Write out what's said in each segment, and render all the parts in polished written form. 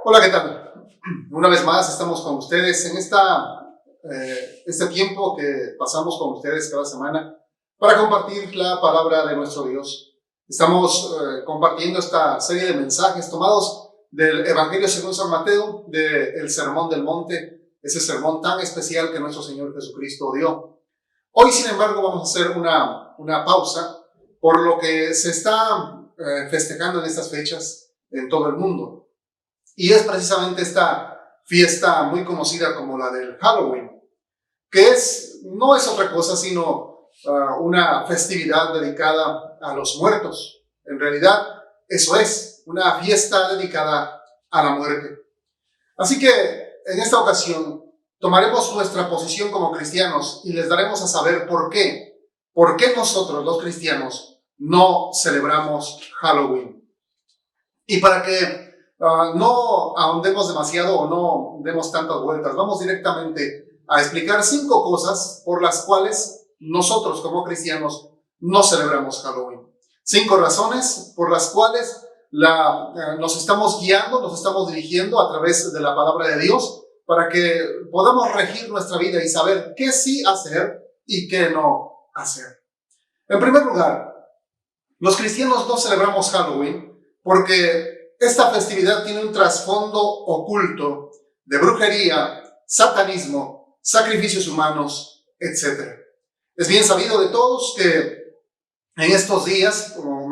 Hola, ¿qué tal? Una vez más estamos con ustedes en este tiempo que pasamos con ustedes cada semana para compartir la palabra de nuestro Dios. Estamos compartiendo esta serie de mensajes tomados del Evangelio según San Mateo, del Sermón del Monte, ese sermón tan especial que nuestro Señor Jesucristo dio. Hoy, sin embargo, vamos a hacer una pausa por lo que se está festejando en estas fechas en todo el mundo. Y es precisamente esta fiesta muy conocida como la del Halloween, que no es otra cosa sino una festividad dedicada a los muertos. En realidad, eso es, una fiesta dedicada a la muerte. Así que, en esta ocasión, tomaremos nuestra posición como cristianos y les daremos a saber por qué. ¿Por qué nosotros, los cristianos, no celebramos Halloween? Y para que no ahondemos demasiado o no demos tantas vueltas, vamos directamente a explicar 5 cosas por las cuales nosotros como cristianos no celebramos Halloween. 5 razones por las cuales nos estamos guiando, nos estamos dirigiendo a través de la palabra de Dios para que podamos regir nuestra vida y saber qué sí hacer y qué no hacer. En primer lugar, los cristianos no celebramos Halloween porque esta festividad tiene un trasfondo oculto de brujería, satanismo, sacrificios humanos, etc. Es bien sabido de todos que en estos días, como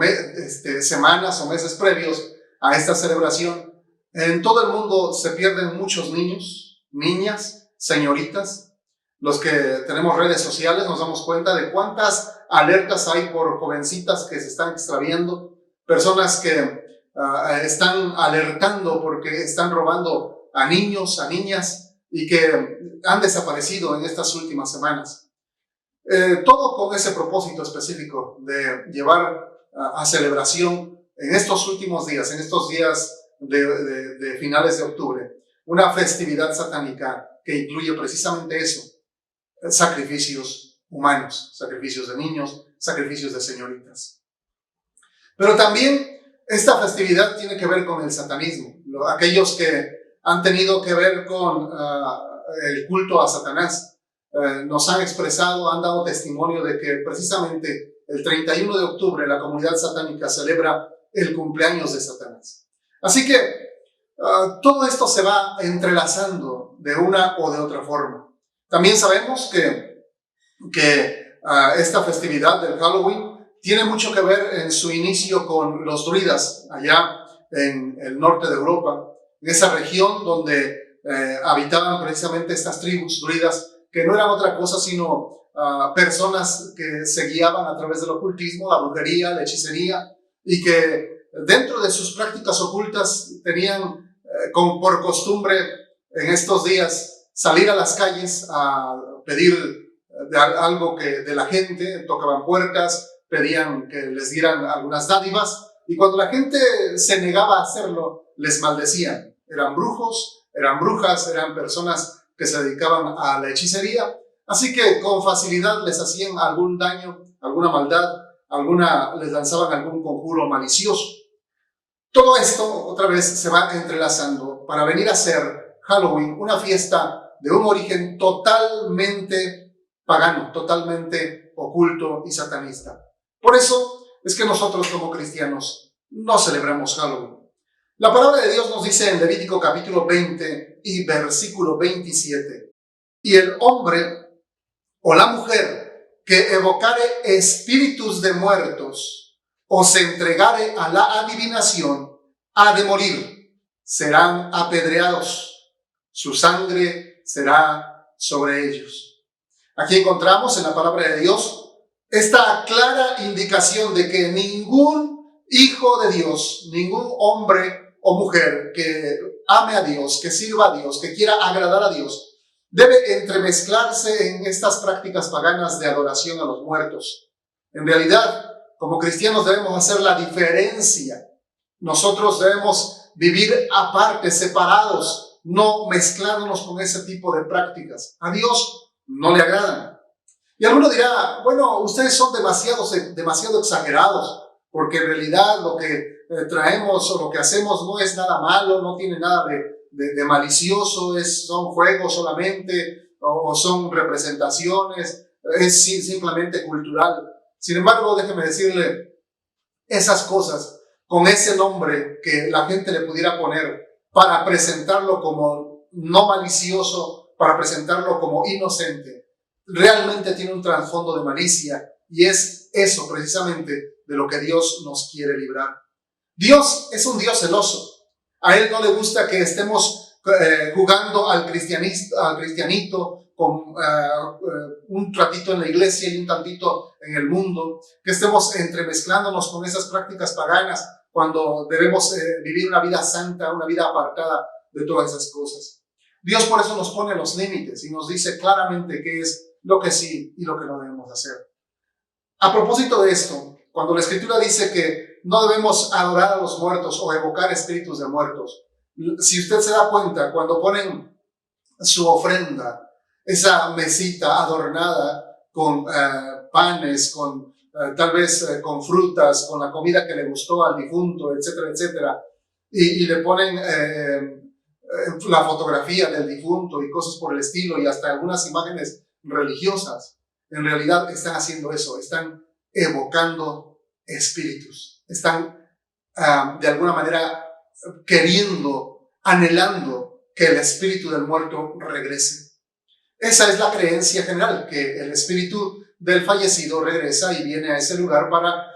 semanas o meses previos a esta celebración, en todo el mundo se pierden muchos niños, niñas, señoritas. Los que tenemos redes sociales nos damos cuenta de cuántas alertas hay por jovencitas que se están extraviando, personas que están alertando porque están robando a niños, a niñas y que han desaparecido en estas últimas semanas. Todo con ese propósito específico de llevar a celebración en estos últimos días, en estos días de finales de octubre, una festividad satánica que incluye precisamente eso, sacrificios humanos, sacrificios de niños, sacrificios de señoritas. Pero también esta festividad tiene que ver con el satanismo. Aquellos que han tenido que ver con el culto a Satanás nos han expresado, han dado testimonio de que precisamente el 31 de octubre la comunidad satánica celebra el cumpleaños de Satanás. Así que todo esto se va entrelazando de una o de otra forma. También sabemos que esta festividad del Halloween tiene mucho que ver en su inicio con los druidas, allá en el norte de Europa, en esa región donde habitaban precisamente estas tribus druidas, que no eran otra cosa sino personas que se guiaban a través del ocultismo, la brujería, la hechicería, y que dentro de sus prácticas ocultas tenían por costumbre en estos días salir a las calles a pedir algo de la gente, tocaban puertas, pedían que les dieran algunas dádivas, y cuando la gente se negaba a hacerlo, les maldecían. Eran brujos, eran brujas, eran personas que se dedicaban a la hechicería, así que con facilidad les hacían algún daño, alguna maldad, les lanzaban algún conjuro malicioso. Todo esto otra vez se va entrelazando para venir a ser Halloween una fiesta de un origen totalmente pagano, totalmente oculto y satanista. Por eso es que nosotros como cristianos no celebramos Halloween. La palabra de Dios nos dice en Levítico capítulo 20 y versículo 27, y el hombre o la mujer que evocare espíritus de muertos o se entregare a la adivinación ha de morir, serán apedreados, su sangre será sobre ellos. Aquí encontramos en la palabra de Dios esta clara indicación de que ningún hijo de Dios, ningún hombre o mujer que ame a Dios, que sirva a Dios, que quiera agradar a Dios, debe entremezclarse en estas prácticas paganas de adoración a los muertos. En realidad, como cristianos debemos hacer la diferencia. Nosotros debemos vivir aparte, separados, no mezclándonos con ese tipo de prácticas. A Dios no le agradan. Y alguno dirá, bueno, ustedes son demasiado exagerados, porque en realidad lo que traemos o lo que hacemos no es nada malo, no tiene nada de malicioso, son juegos solamente o son representaciones, es simplemente cultural. Sin embargo, déjeme decirle, esas cosas con ese nombre que la gente le pudiera poner para presentarlo como no malicioso, para presentarlo como inocente, realmente tiene un trasfondo de malicia, y es eso precisamente de lo que Dios nos quiere librar. Dios es un Dios celoso. A Él no le gusta que estemos jugando al cristianito con un ratito en la iglesia y un tantito en el mundo, que estemos entremezclándonos con esas prácticas paganas cuando debemos vivir una vida santa, una vida apartada de todas esas cosas. Dios por eso nos pone los límites y nos dice claramente qué es lo que sí y lo que no debemos hacer. A propósito de esto, cuando la Escritura dice que no debemos adorar a los muertos o evocar espíritus de muertos, si usted se da cuenta, cuando ponen su ofrenda, esa mesita adornada con panes, con tal vez con frutas, con la comida que le gustó al difunto, etcétera, etcétera, y le ponen la fotografía del difunto y cosas por el estilo, y hasta algunas imágenes religiosas, en realidad están haciendo eso, están evocando espíritus, están de alguna manera queriendo, anhelando que el espíritu del muerto regrese. Esa es la creencia general, que el espíritu del fallecido regresa y viene a ese lugar para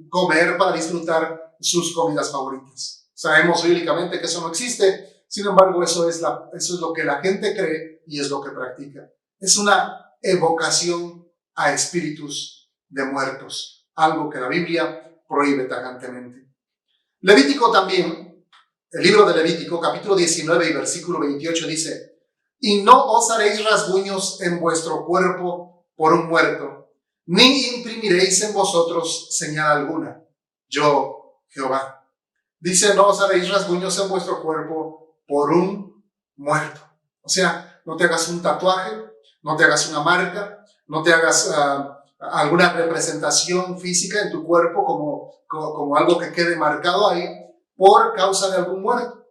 comer, para disfrutar sus comidas favoritas. Sabemos bíblicamente que eso no existe, sin embargo eso es lo que la gente cree y es lo que practica. Es una evocación a espíritus de muertos, algo que la Biblia prohíbe tajantemente. Levítico también, el libro de Levítico, capítulo 19 y versículo 28 dice: y no os haréis rasguños en vuestro cuerpo por un muerto, ni imprimiréis en vosotros señal alguna. Yo, Jehová. Dice, no os haréis rasguños en vuestro cuerpo por un muerto. O sea, no te hagas un tatuaje, no te hagas una marca, no te hagas alguna representación física en tu cuerpo como algo que quede marcado ahí por causa de algún muerto.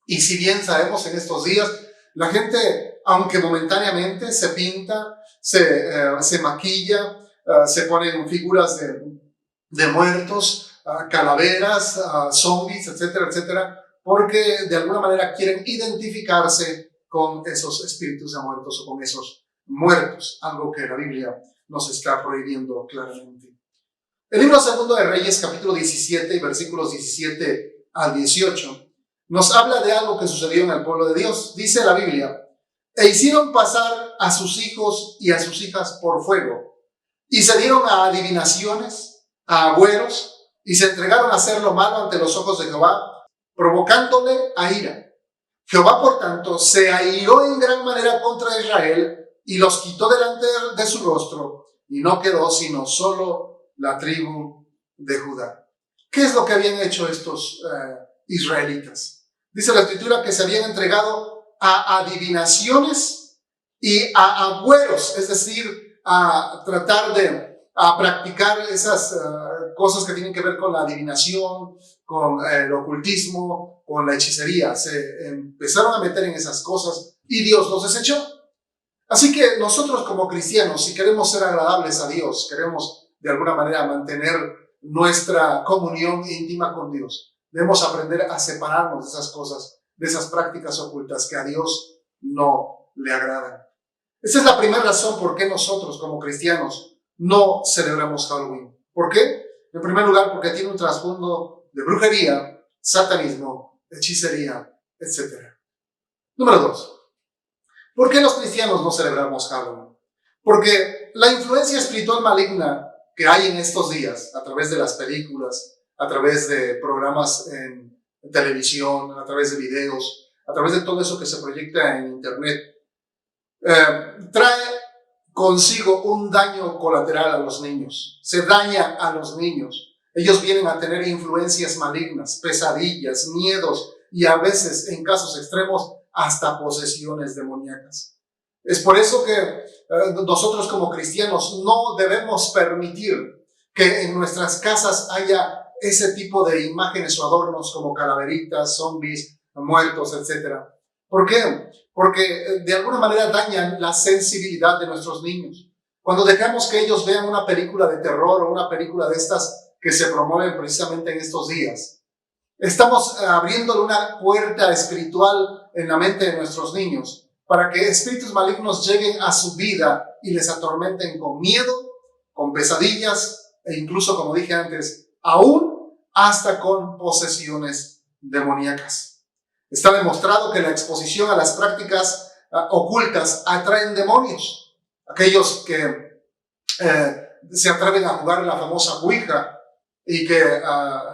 Y si bien sabemos en estos días, la gente, aunque momentáneamente, se pinta, se maquilla, se ponen figuras de muertos, calaveras, zombies, etcétera, etcétera, porque de alguna manera quieren identificarse con esos espíritus de muertos o con esos muertos, algo que la Biblia nos está prohibiendo claramente. El libro segundo de Reyes, capítulo 17 y versículos 17 al 18, nos habla de algo que sucedió en el pueblo de Dios. Dice la Biblia: e hicieron pasar a sus hijos y a sus hijas por fuego, y se dieron a adivinaciones, a agüeros, y se entregaron a hacer lo malo ante los ojos de Jehová, provocándole a ira. Jehová, por tanto, se airó en gran manera contra Israel y los quitó delante de su rostro, y no quedó sino solo la tribu de Judá. ¿Qué es lo que habían hecho estos israelitas? Dice la Escritura que se habían entregado a adivinaciones y a agüeros, es decir, a tratar a practicar esas cosas que tienen que ver con la adivinación, con el ocultismo, con la hechicería. Se empezaron a meter en esas cosas y Dios los desechó. Así que nosotros como cristianos, si queremos ser agradables a Dios, queremos de alguna manera mantener nuestra comunión íntima con Dios, debemos aprender a separarnos de esas cosas, de esas prácticas ocultas que a Dios no le agradan. Esa es la primera razón por qué nosotros como cristianos no celebramos Halloween. ¿Por qué? En primer lugar, porque tiene un trasfondo de brujería, satanismo, hechicería, etc. Número 2. ¿Por qué los cristianos no celebramos Halloween? Porque la influencia espiritual maligna que hay en estos días, a través de las películas, a través de programas en televisión, a través de videos, a través de todo eso que se proyecta en internet, trae consigo un daño colateral a los niños. Se daña a los niños. Ellos vienen a tener influencias malignas, pesadillas, miedos y a veces, en casos extremos, hasta posesiones demoníacas. Es por eso que nosotros como cristianos no debemos permitir que en nuestras casas haya ese tipo de imágenes o adornos como calaveritas, zombies, muertos, etc. ¿Por qué? Porque de alguna manera dañan la sensibilidad de nuestros niños. Cuando dejamos que ellos vean una película de terror o una película de estas que se promueven precisamente en estos días, estamos abriéndole una puerta espiritual en la mente de nuestros niños para que espíritus malignos lleguen a su vida y les atormenten con miedo, con pesadillas e incluso, como dije antes, aún hasta con posesiones demoníacas. Está demostrado que la exposición a las prácticas ocultas atraen demonios. Aquellos que se atreven a jugar la famosa Ouija y que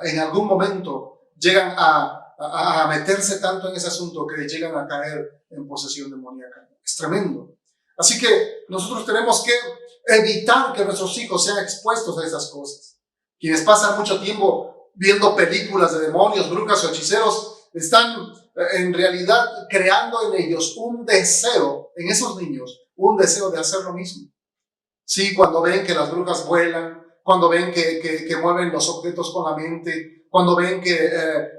en algún momento llegan a meterse tanto en ese asunto que llegan a caer en posesión demoníaca. Es tremendo. Así que nosotros tenemos que evitar que nuestros hijos sean expuestos a esas cosas. Quienes pasan mucho tiempo viendo películas de demonios, brujas o hechiceros, están en realidad creando en ellos un deseo, en esos niños, un deseo de hacer lo mismo. Sí, cuando ven que las brujas vuelan, cuando ven que mueven los objetos con la mente, cuando ven que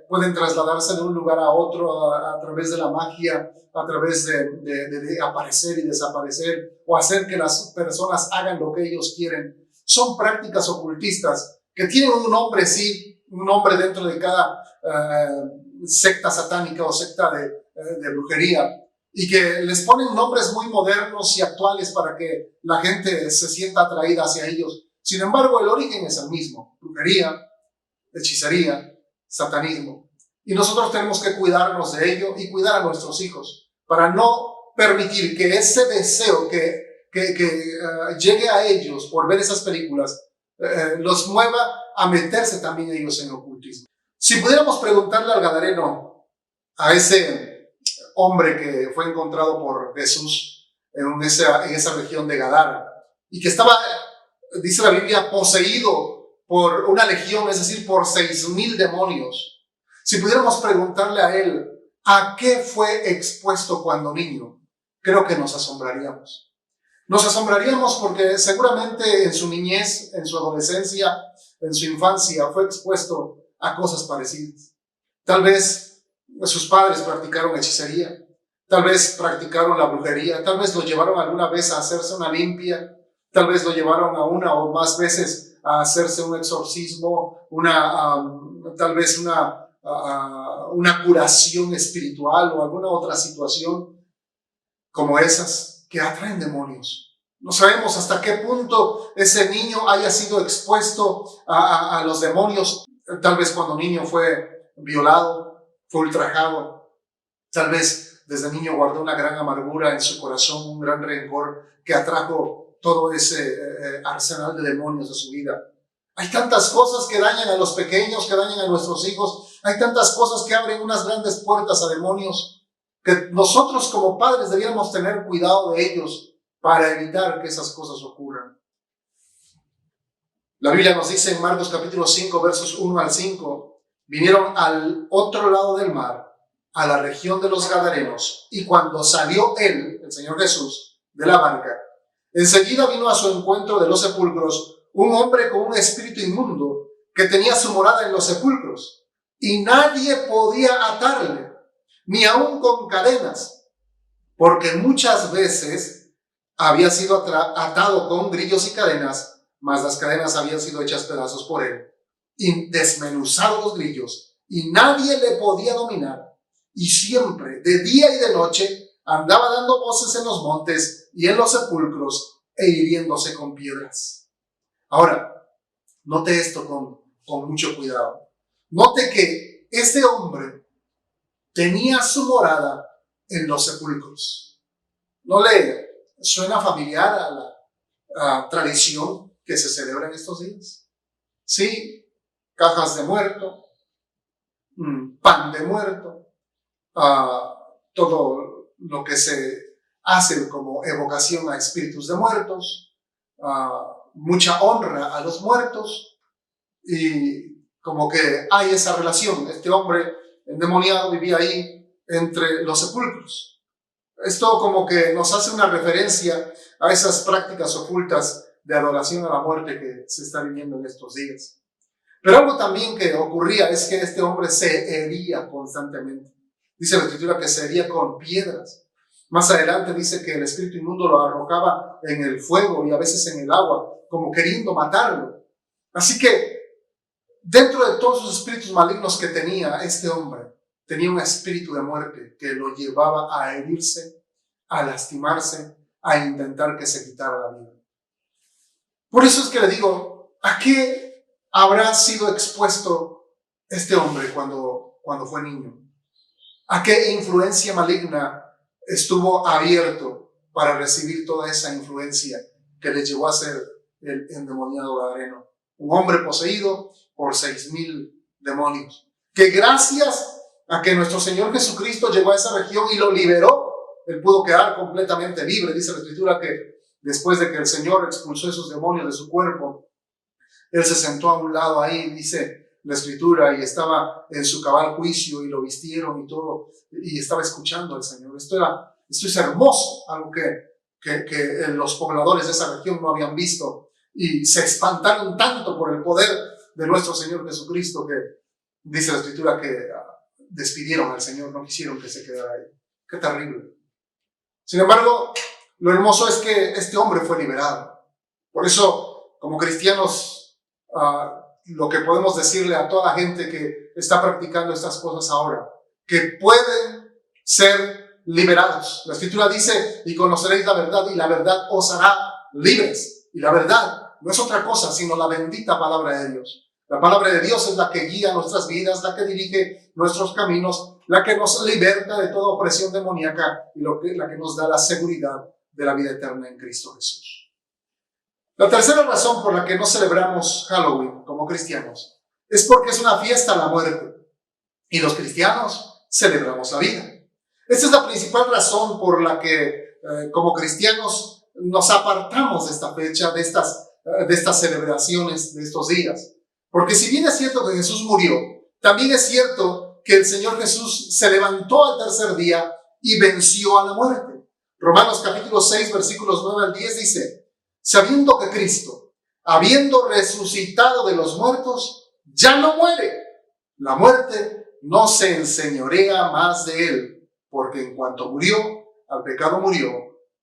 pueden trasladarse de un lugar a otro a través de la magia, a través de aparecer y desaparecer, o hacer que las personas hagan lo que ellos quieren. Son prácticas ocultistas que tienen un nombre, sí, un nombre dentro de cada secta satánica o secta de brujería, y que les ponen nombres muy modernos y actuales para que la gente se sienta atraída hacia ellos. Sin embargo, el origen es el mismo: brujería, hechicería, satanismo. Y nosotros tenemos que cuidarnos de ello y cuidar a nuestros hijos para no permitir que ese deseo que llegue a ellos por ver esas películas los mueva a meterse también ellos en ocultismo. Si pudiéramos preguntarle al gadareno, a ese hombre que fue encontrado por Jesús en esa región de Gadara y que estaba, dice la Biblia, poseído por una legión, es decir, por 6,000 demonios. Si pudiéramos preguntarle a él a qué fue expuesto cuando niño, creo que nos asombraríamos. Nos asombraríamos porque seguramente en su niñez, en su adolescencia, en su infancia fue expuesto a cosas parecidas. Tal vez sus padres practicaron hechicería, tal vez practicaron la brujería, tal vez lo llevaron alguna vez a hacerse una limpia, tal vez lo llevaron a una o más veces a hacerse un exorcismo, tal vez una curación espiritual o alguna otra situación como esas que atraen demonios. No sabemos hasta qué punto ese niño haya sido expuesto a los demonios. Tal vez cuando niño fue violado, fue ultrajado. Tal vez desde niño guardó una gran amargura en su corazón, un gran rencor que atrajo todo ese arsenal de demonios de su vida. Hay tantas cosas que dañan a los pequeños, que dañan a nuestros hijos. Hay tantas cosas que abren unas grandes puertas a demonios, que nosotros como padres debiéramos tener cuidado de ellos para evitar que esas cosas ocurran. La Biblia nos dice en Marcos capítulo 5, versos 1 al 5, vinieron al otro lado del mar, a la región de los Gadarenos, y cuando salió él, el Señor Jesús, de la barca, enseguida vino a su encuentro de los sepulcros un hombre con un espíritu inmundo que tenía su morada en los sepulcros, y nadie podía atarle, ni aun con cadenas, porque muchas veces había sido atado con grillos y cadenas, mas las cadenas habían sido hechas pedazos por él, y desmenuzados los grillos, y nadie le podía dominar, y siempre, de día y de noche, andaba dando voces en los montes y en los sepulcros, e hiriéndose con piedras. Ahora, note esto con mucho cuidado. Note que este hombre tenía su morada en los sepulcros. ¿No le suena familiar a la tradición que se celebra en estos días? Sí, cajas de muerto, pan de muerto, todo lo que se hace como evocación a espíritus de muertos, mucha honra a los muertos, y como que hay esa relación. Este hombre endemoniado vivía ahí entre los sepulcros. Esto como que nos hace una referencia a esas prácticas ocultas de adoración a la muerte que se está viviendo en estos días. Pero algo también que ocurría es que este hombre se hería constantemente. Dice la Escritura que se hería con piedras. Más adelante dice que el espíritu inmundo lo arrojaba en el fuego y a veces en el agua, como queriendo matarlo. Así que dentro de todos los espíritus malignos que tenía este hombre, tenía un espíritu de muerte que lo llevaba a herirse, a lastimarse, a intentar que se quitara la vida. Por eso es que le digo, ¿a qué habrá sido expuesto este hombre cuando fue niño? ¿A qué influencia maligna estuvo abierto para recibir toda esa influencia que le llevó a ser el endemoniado gadareno? Un hombre poseído por 6,000 demonios, que gracias a que nuestro Señor Jesucristo llegó a esa región y lo liberó, él pudo quedar completamente libre. Dice la Escritura que después de que el Señor expulsó esos demonios de su cuerpo, él se sentó a un lado ahí, dice la Escritura, y estaba en su cabal juicio y lo vistieron y todo, y estaba escuchando al Señor. Esto es hermoso, algo que los pobladores de esa región no habían visto, y se espantaron tanto por el poder de nuestro Señor Jesucristo que dice la Escritura que despidieron al Señor, no quisieron que se quedara ahí. ¡Qué terrible! Sin embargo, lo hermoso es que este hombre fue liberado. Por eso, como cristianos, lo que podemos decirle a toda la gente que está practicando estas cosas ahora, que pueden ser liberados. La Escritura dice, y conoceréis la verdad, y la verdad os hará libres. Y la verdad no es otra cosa, sino la bendita palabra de Dios. La palabra de Dios es la que guía nuestras vidas, la que dirige nuestros caminos, la que nos liberta de toda opresión demoníaca y la que nos da la seguridad de la vida eterna en Cristo Jesús. La tercera razón por la que no celebramos Halloween como cristianos es porque es una fiesta a la muerte y los cristianos celebramos la vida. Esta es la principal razón por la que como cristianos nos apartamos de esta fecha, de estas celebraciones, de estos días. Porque si bien es cierto que Jesús murió, también es cierto que el Señor Jesús se levantó al tercer día y venció a la muerte. Romanos capítulo 6, versículos 9 al 10 dice, sabiendo que Cristo, habiendo resucitado de los muertos, ya no muere. La muerte no se enseñorea más de él, porque en cuanto murió, al pecado murió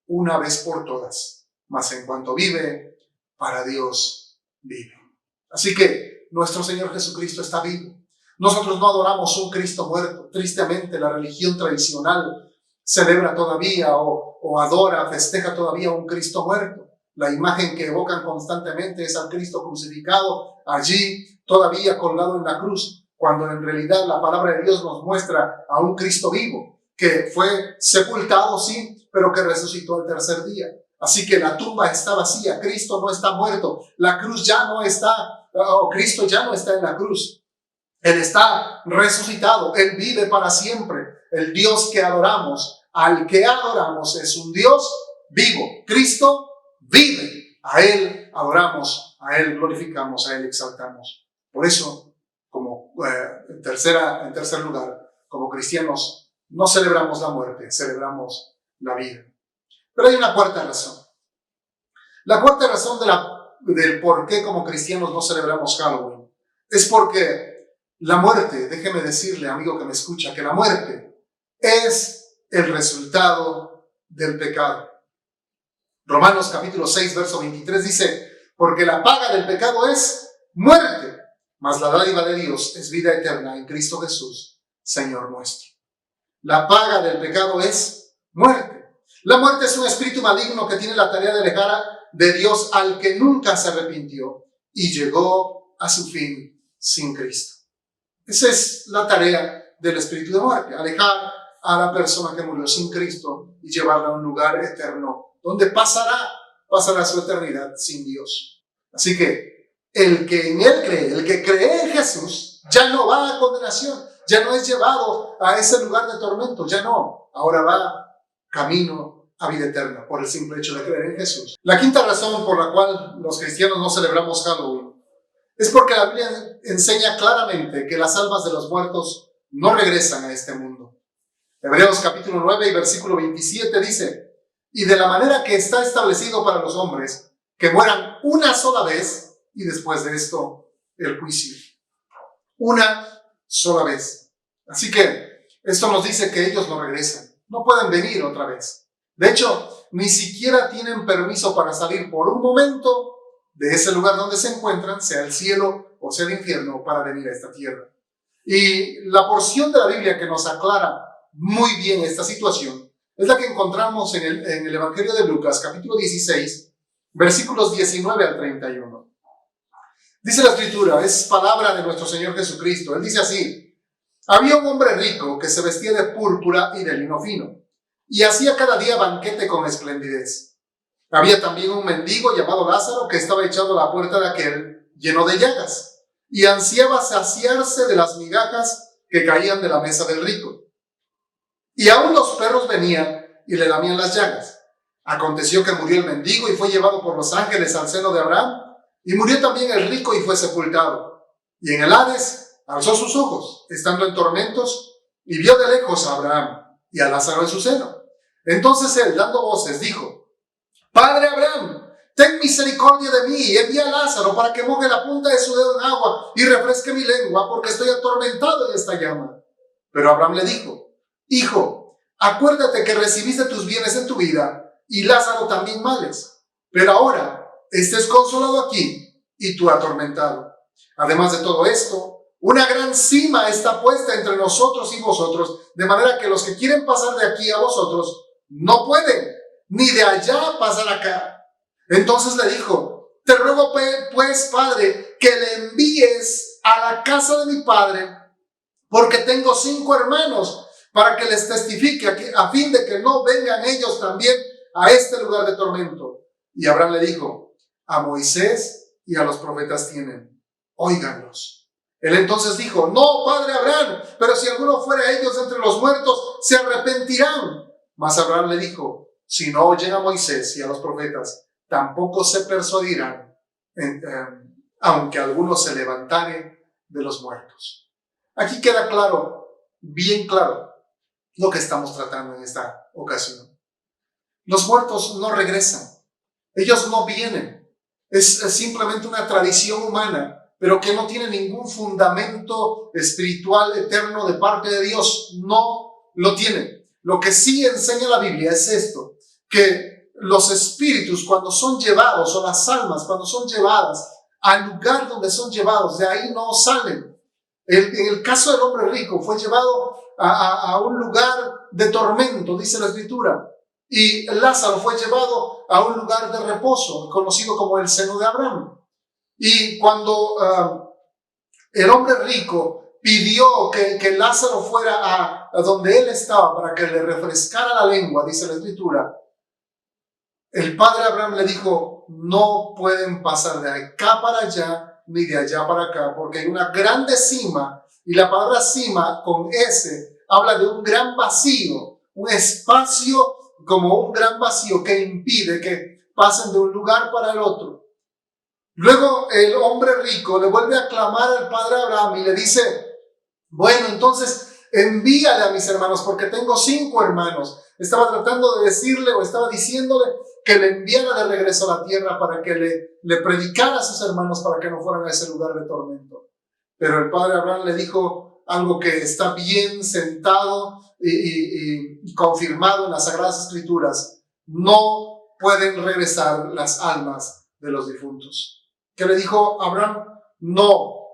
una vez por todas, mas en cuanto vive, para Dios vive. Así que nuestro Señor Jesucristo está vivo. Nosotros no adoramos un Cristo muerto. Tristemente, la religión tradicional celebra todavía o adora, festeja todavía un Cristo muerto. La imagen que evocan constantemente es al Cristo crucificado, allí todavía colgado en la cruz, cuando en realidad la palabra de Dios nos muestra a un Cristo vivo, que fue sepultado, sí, pero que resucitó el tercer día. Así que la tumba está vacía, Cristo no está muerto, la cruz ya no está, Cristo ya no está en la cruz. Él está resucitado, Él vive para siempre. El Dios que adoramos, al que adoramos, es un Dios vivo. Cristo vive. A Él adoramos, a Él glorificamos, a Él exaltamos. Por eso, como en tercer lugar, como cristianos, no celebramos la muerte, celebramos la vida. Pero hay una cuarta razón. La cuarta razón del por qué como cristianos no celebramos Halloween es porque la muerte, déjeme decirle, amigo que me escucha, que la muerte es el resultado del pecado. Romanos capítulo 6, verso 23 dice, porque la paga del pecado es muerte, mas la dádiva de Dios es vida eterna en Cristo Jesús, Señor nuestro. La paga del pecado es muerte. La muerte es un espíritu maligno que tiene la tarea de alejar de Dios al que nunca se arrepintió y llegó a su fin sin Cristo. Esa es la tarea del espíritu de muerte, alejar a la persona que murió sin Cristo y llevarla a un lugar eterno donde pasará su eternidad sin Dios. Así que el que en Él cree, el que cree en Jesús, ya no va a condenación, ya no es llevado a ese lugar de tormento, ya no, ahora va camino a vida eterna por el simple hecho de creer en Jesús. La quinta razón por la cual los cristianos no celebramos Halloween es porque la Biblia enseña claramente que las almas de los muertos no regresan a este mundo. Hebreos capítulo 9 y versículo 27 dice, y de la manera que está establecido para los hombres, que mueran una sola vez y después de esto el juicio. una sola vez. Así que esto nos dice que ellos no regresan, no pueden venir otra vez. De hecho, ni siquiera tienen permiso para salir por un momento de ese lugar donde se encuentran, sea el cielo o sea el infierno, para venir a esta tierra. Y la porción de la Biblia que nos aclara muy bien esta situación es la que encontramos en el Evangelio de Lucas, capítulo 16, versículos 19 al 31. Dice la Escritura, es palabra de nuestro Señor Jesucristo. Él dice así: había un hombre rico que se vestía de púrpura y de lino fino, y hacía cada día banquete con esplendidez. Había también un mendigo llamado Lázaro que estaba echado a la puerta de aquel, lleno de llagas, y ansiaba saciarse de las migajas que caían de la mesa del rico. Y aún los perros venían y le lamían las llagas. Aconteció que murió el mendigo y fue llevado por los ángeles al seno de Abraham, y murió también el rico y fue sepultado. Y en el Hades alzó sus ojos, estando en tormentos, y vio de lejos a Abraham y a Lázaro en su seno. Entonces él, dando voces, dijo: Padre Abraham, ten misericordia de mí, y envía a Lázaro para que moje la punta de su dedo en agua y refresque mi lengua, porque estoy atormentado en esta llama. Pero Abraham le dijo: Hijo, acuérdate que recibiste tus bienes en tu vida, y Lázaro también males. Pero ahora estés consolado aquí, y tú atormentado. Además de todo esto, una gran sima está puesta entre nosotros y vosotros, de manera que los que quieren pasar de aquí a vosotros no pueden, ni de allá pasar acá. Entonces le dijo: te ruego pues, Padre, que le envíes a la casa de mi padre, porque tengo 5 hermanos, para que les testifique, a fin de que no vengan ellos también a este lugar de tormento. Y Abraham le dijo: a Moisés y a los profetas tienen, óiganlos. Él entonces dijo: no, padre Abraham, pero si alguno fuera ellos entre los muertos, se arrepentirán. Mas Abraham le dijo: si no oyen a Moisés y a los profetas, tampoco se persuadirán, aunque alguno se levantare de los muertos. Aquí queda claro, bien claro, lo que estamos tratando en esta ocasión. Los muertos no regresan, ellos no vienen. Es simplemente una tradición humana, pero que no tiene ningún fundamento espiritual eterno de parte de Dios. No lo tiene. Lo que sí enseña la Biblia es esto, que los espíritus, cuando son llevados, o las almas cuando son llevadas al lugar donde son llevados, de ahí no salen. En el caso del hombre rico, fue llevado a un lugar de tormento, dice la Escritura, y Lázaro fue llevado a un lugar de reposo, conocido como el seno de Abraham. Y cuando el hombre rico pidió que Lázaro fuera a donde él estaba para que le refrescara la lengua, dice la Escritura, el padre Abraham le dijo: no pueden pasar de acá para allá ni de allá para acá, porque hay una grande cima, y la palabra cima con S habla de un gran vacío, un espacio como un gran vacío que impide que pasen de un lugar para el otro. Luego el hombre rico le vuelve a clamar al padre Abraham y le dice: bueno, entonces envíale a mis hermanos, porque tengo 5 hermanos. Estaba tratando de decirle, o estaba diciéndole que le enviara de regreso a la tierra para que le predicara a sus hermanos para que no fueran a ese lugar de tormento. Pero el padre Abraham le dijo algo que está bien sentado y confirmado en las Sagradas Escrituras: no pueden regresar las almas de los difuntos. ¿Qué le dijo Abraham? No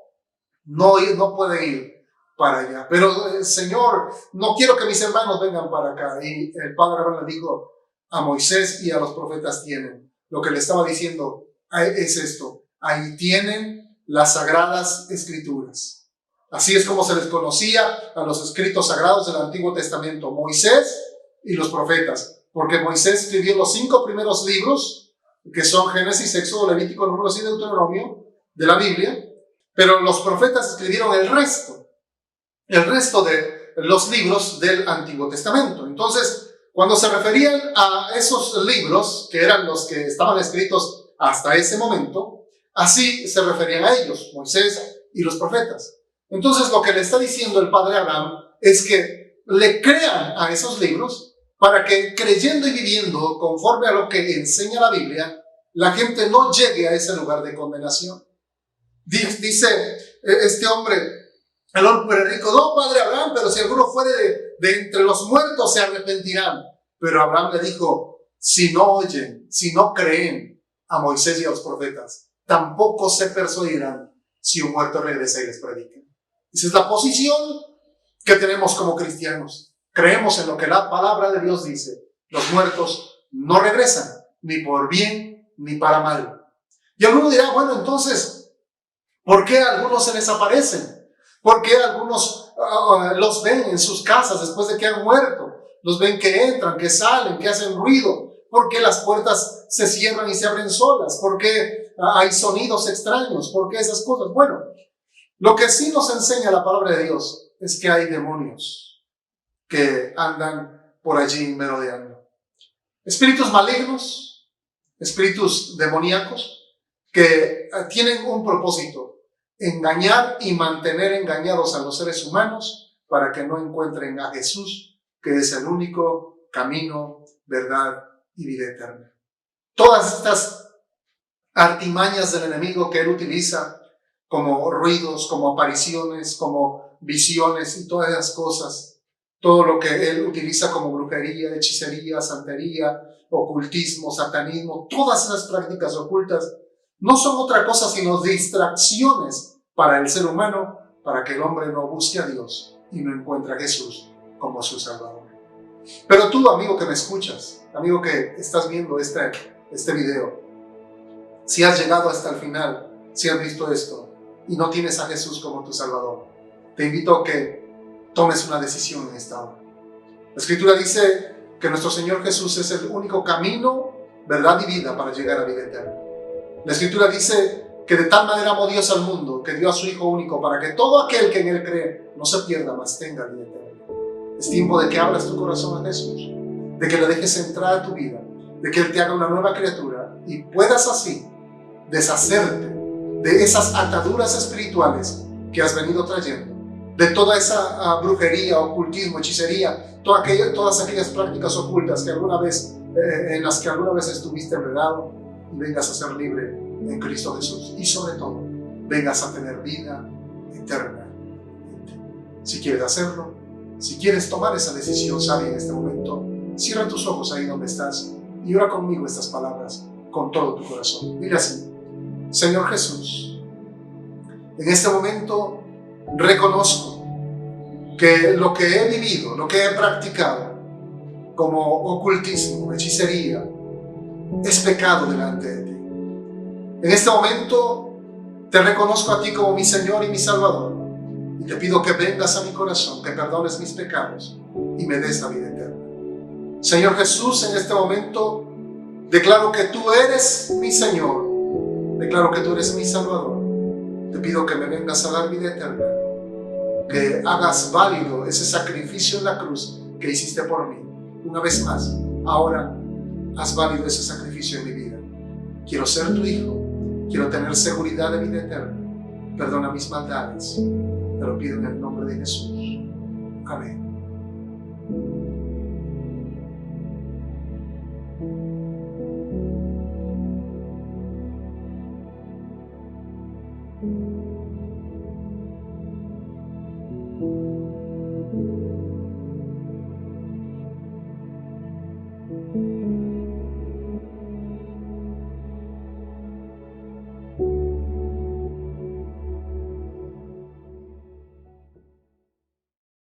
pueden ir para allá. Pero Señor, no quiero que mis hermanos vengan para acá. Y el padre Abraham le dijo: a Moisés y a los profetas tienen. Lo que le estaba diciendo es esto: ahí tienen las Sagradas Escrituras. Así es como se les conocía a los escritos sagrados del Antiguo Testamento: Moisés y los profetas, porque Moisés escribió los 5 primeros libros, que son Génesis, Éxodo, Levítico, Números y Deuteronomio de la Biblia, pero los profetas escribieron el resto de los libros del Antiguo Testamento. Entonces, cuando se referían a esos libros, que eran los que estaban escritos hasta ese momento, así se referían a ellos, Moisés y los profetas. Entonces, lo que le está diciendo el padre Abraham es que le crean a esos libros, para que, creyendo y viviendo conforme a lo que enseña la Biblia, la gente no llegue a ese lugar de condenación. Dice este hombre: El hombre rico, no, padre Abraham, pero si alguno fuere de entre los muertos se arrepentirán. Pero Abraham le dijo, si no oyen, si no creen a Moisés y a los profetas, tampoco se persuadirán si un muerto regresa y les predica. Esa es la posición que tenemos como cristianos. Creemos en lo que la palabra de Dios dice. Los muertos no regresan, ni por bien ni para mal. Y alguno dirá, bueno, entonces, ¿por qué a algunos se les aparecen? ¿Por qué algunos los ven en sus casas después de que han muerto? Los ven que entran, que salen, que hacen ruido. ¿Por qué las puertas se cierran y se abren solas? ¿Por qué hay sonidos extraños? ¿Por qué esas cosas? Bueno, lo que sí nos enseña la palabra de Dios es que hay demonios que andan por allí merodeando. Espíritus malignos, espíritus demoníacos que tienen un propósito: engañar y mantener engañados a los seres humanos para que no encuentren a Jesús, que es el único camino, verdad y vida eterna. Todas estas artimañas del enemigo que él utiliza como ruidos, como apariciones, como visiones y todas esas cosas, todo lo que él utiliza como brujería, hechicería, santería, ocultismo, satanismo, todas esas prácticas ocultas no son otra cosa sino distracciones para el ser humano, para que el hombre no busque a Dios y no encuentre a Jesús como su Salvador. Pero tú, amigo que me escuchas, amigo que estás viendo este video, si has llegado hasta el final, si has visto esto y no tienes a Jesús como tu Salvador, te invito a que tomes una decisión en esta hora. La Escritura dice que nuestro Señor Jesús es el único camino, verdad y vida para llegar a vida eterna. La Escritura dice que de tal manera amó Dios al mundo, que dio a su Hijo único, para que todo aquel que en Él cree no se pierda, mas tenga vida eterna. Es tiempo de que abras tu corazón a Jesús, de que le dejes entrar a tu vida, de que Él te haga una nueva criatura y puedas así deshacerte de esas ataduras espirituales que has venido trayendo, de toda esa brujería, ocultismo, hechicería, todas aquellas prácticas ocultas que en las que alguna vez estuviste enredado, y vengas a ser libre en Cristo Jesús. Y sobre todo, vengas a tener vida eterna. Si quieres hacerlo, si quieres tomar esa decisión sabia en este momento, cierra tus ojos ahí donde estás y ora conmigo estas palabras con todo tu corazón. Dile así: Señor Jesús, en este momento reconozco que lo que he vivido, lo que he practicado como ocultismo, hechicería, es pecado delante de ti. En este momento te reconozco a ti como mi Señor y mi Salvador y te pido que vengas a mi corazón, que perdones mis pecados y me des la vida eterna. Señor Jesús, en este momento declaro que tú eres mi Señor, declaro que tú eres mi Salvador. Te pido que me vengas a dar vida eterna, que hagas válido ese sacrificio en la cruz que hiciste por mí. Una vez más, ahora haz válido ese sacrificio en mi vida. Quiero ser tu hijo, quiero tener seguridad de vida eterna. Perdona mis maldades, te lo pido en el nombre de Jesús. Amén.